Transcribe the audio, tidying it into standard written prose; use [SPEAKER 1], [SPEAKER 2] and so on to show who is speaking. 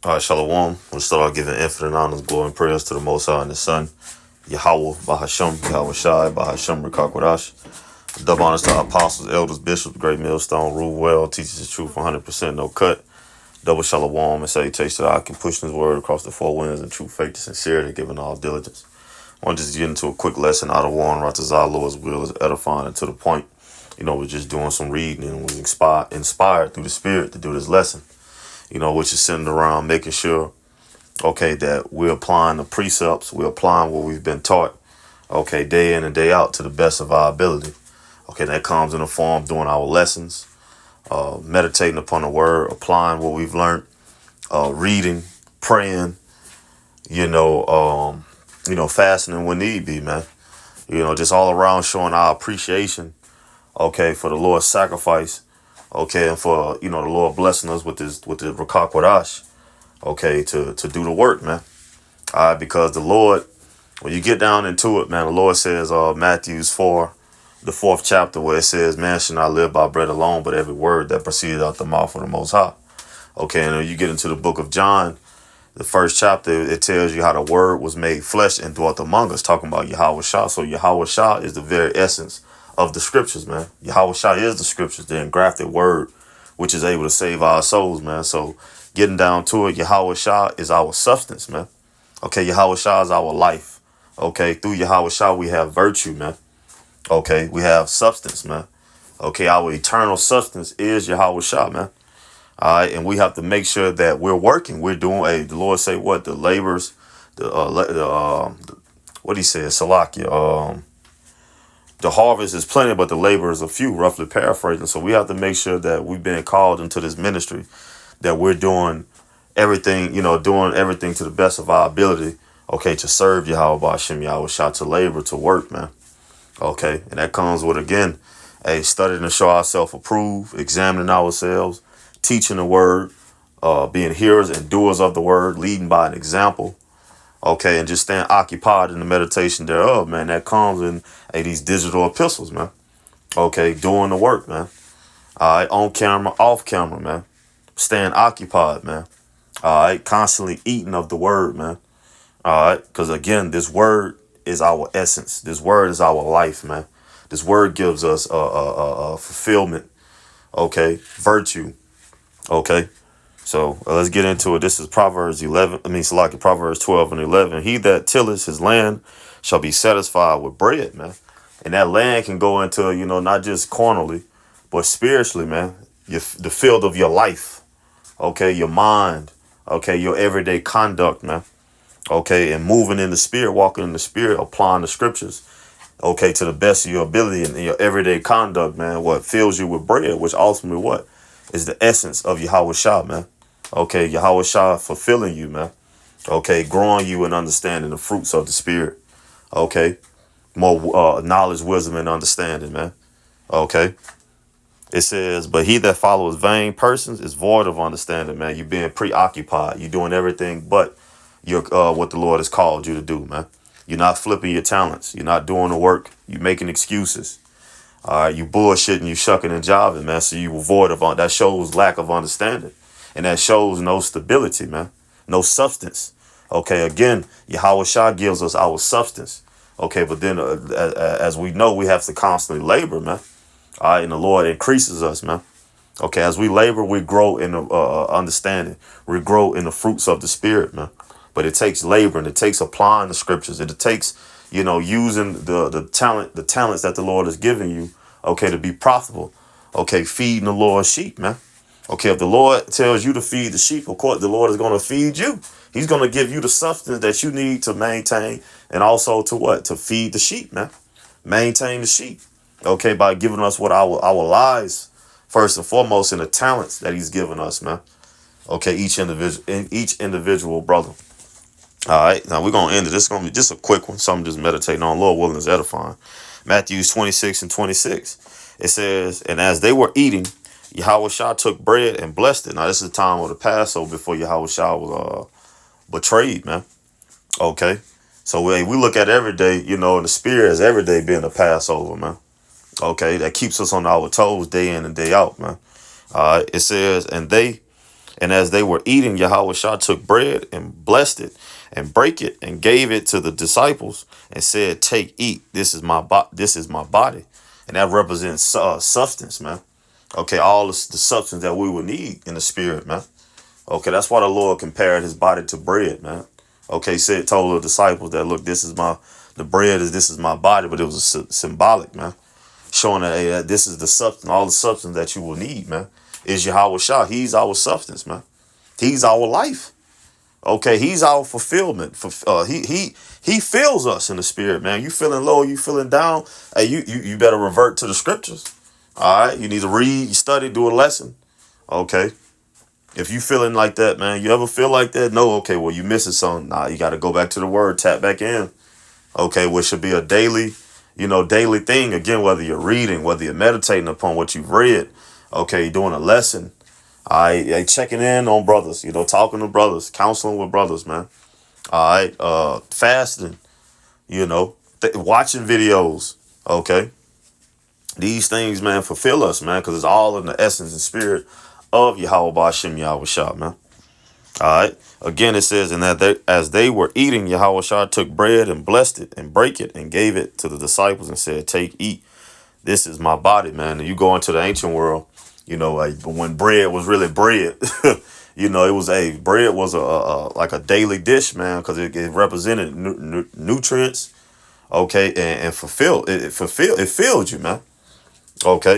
[SPEAKER 1] All right, Shalom. We'll start off giving infinite honors, glory, and prayers to the Most High and His Son, Yahweh, Bahasham, Yahweh Shai, Bahasham, Rekakwadash. Double honors to our apostles, elders, bishops, great millstone, rule well, teaches the truth 100%, no cut. Double Shalom and salutations to I can push His word across the four winds in true faith and sincerity, giving all diligence. I want to just get into a quick lesson out of Warren Ratazah, Lord's will is edifying and to the point. We're just doing some reading and we're inspired through the Spirit to do this lesson. Which is sitting around making sure, that we're applying the precepts, we're applying what we've been taught, day in and day out to the best of our ability. That comes in the form of doing our lessons, meditating upon the word, applying what we've learned, reading, praying, fasting when need be, man. Just all around showing our appreciation, for the Lord's sacrifice. And for, the Lord blessing us with the Rakakwadash, to do the work, man. All right, because the Lord, when you get down into it, man, the Lord says, Matthew 4, the 4th chapter, where it says, man should not live by bread alone, but every word that proceeded out the mouth of the Most High. And then you get into the book of John, the 1st chapter, it tells you how the word was made flesh and dwelt among us, talking about Yahweh Shah. So Yahweh Shah is the very essence of the scriptures, man. Yahweh Shah is the scriptures, the engrafted word, which is able to save our souls, man. So getting down to it, Yahweh Shah is our substance, man. Yahweh Shah is our life. Through Yahweh Shah, we have virtue, man. We have substance, man. Our eternal substance is Yahweh Shah, man. All right, and we have to make sure that we're working. We're doing the Lord say what? The labors, what he said, Salakia, the harvest is plenty, but the laborers are few, roughly paraphrasing. So we have to make sure that we've been called into this ministry, that we're doing everything, to the best of our ability, to serve Yahweh Ba'ashem Yahweh Shah, to labor, to work, man. And that comes with, again, studying to show ourselves approved, examining ourselves, teaching the word, being hearers and doers of the word, leading by an example. And just staying occupied in the meditation thereof, man. That comes in these digital epistles, man. Doing the work, man. All right, on camera, off camera, man. Staying occupied, man. All right, constantly eating of the word, man. All right, because again, this word is our essence. This word is our life, man. This word gives us fulfillment, virtue, So let's get into it. This is Proverbs 12 and 11. He that tilleth his land shall be satisfied with bread, man. And that land can go into, not just carnally, but spiritually, man. The field of your life, your mind, your everyday conduct, man. And moving in the spirit, walking in the spirit, applying the scriptures, to the best of your ability and in your everyday conduct, man. What fills you with bread, which ultimately what is the essence of Yahweh Shah, man. Yahweh Shah fulfilling you, man. Growing you in understanding the fruits of the spirit. More knowledge, wisdom, and understanding, man. It says, but he that follows vain persons is void of understanding, man. You being preoccupied. You're doing everything but what the Lord has called you to do, man. You're not flipping your talents. You're not doing the work. You're making excuses. All right, you bullshitting, you shucking and jiving, man. So you void of that shows lack of understanding. And that shows no stability, man. No substance. Again, Yahweh Shah gives us our substance. But then as we know, we have to constantly labor, man. All right, and the Lord increases us, man. As we labor, we grow in understanding. We grow in the fruits of the spirit, man. But it takes labor and it takes applying the scriptures. And it takes, using the talents that the Lord has given you, to be profitable. Feeding the Lord's sheep, man. If the Lord tells you to feed the sheep, of course, the Lord is going to feed you. He's going to give you the substance that you need to maintain and also to what? To feed the sheep, man. Maintain the sheep. By giving us what our lives, first and foremost, and the talents that he's given us, man. Each individual brother. All right, now we're going to end it. This is going to be just a quick one. Something just meditating on. Lord willing is edifying. Matthew 26 and 26. It says, and as they were eating, Yahweh Shah took bread and blessed it. Now, this is the time of the Passover before Yahweh Shah was betrayed, man. So we look at every day, in the spirit as every day being a Passover, man. That keeps us on our toes day in and day out, man. It says, and And as they were eating, Yahweh Shah took bread and blessed it and break it and gave it to the disciples and said, take, eat. This is this is my body. And that represents substance, man. Okay, all the substance that we will need in the spirit, man. Okay, that's why the Lord compared his body to bread, man. Okay, told the disciples that, look, the bread this is my body, but it was symbolic, man. Showing that, hey, that this is the substance, all the substance that you will need, man. Is Yahweh Shah. He's our substance, man. He's our life. Okay, he's our fulfillment. He fills us in the spirit, man. You feeling low, you feeling down, hey, you better revert to the scriptures. All right, you need to read, you study, do a lesson. Okay. If you feeling like that, man, you ever feel like that? No, okay, well, you missing something. Nah, you got to go back to the word, tap back in. Okay, which should be a daily, daily thing. Again, whether you're reading, whether you're meditating upon what you've read, okay, you're doing a lesson. All right, checking in on brothers, talking to brothers, counseling with brothers, man. All right, fasting, watching videos, okay. These things, man, fulfill us, man, because it's all in the essence and spirit of Yahweh Ba'ashem Yahweh Shah, man. All right. Again, it says, and that as they were eating, Yahweh Shah took bread and blessed it and break it and gave it to the disciples and said, take, eat. This is my body, man. And you go into the ancient world, like when bread was really bread, it was bread was like a daily dish, man, because it represented nutrients, okay, and it filled you, man. Okay.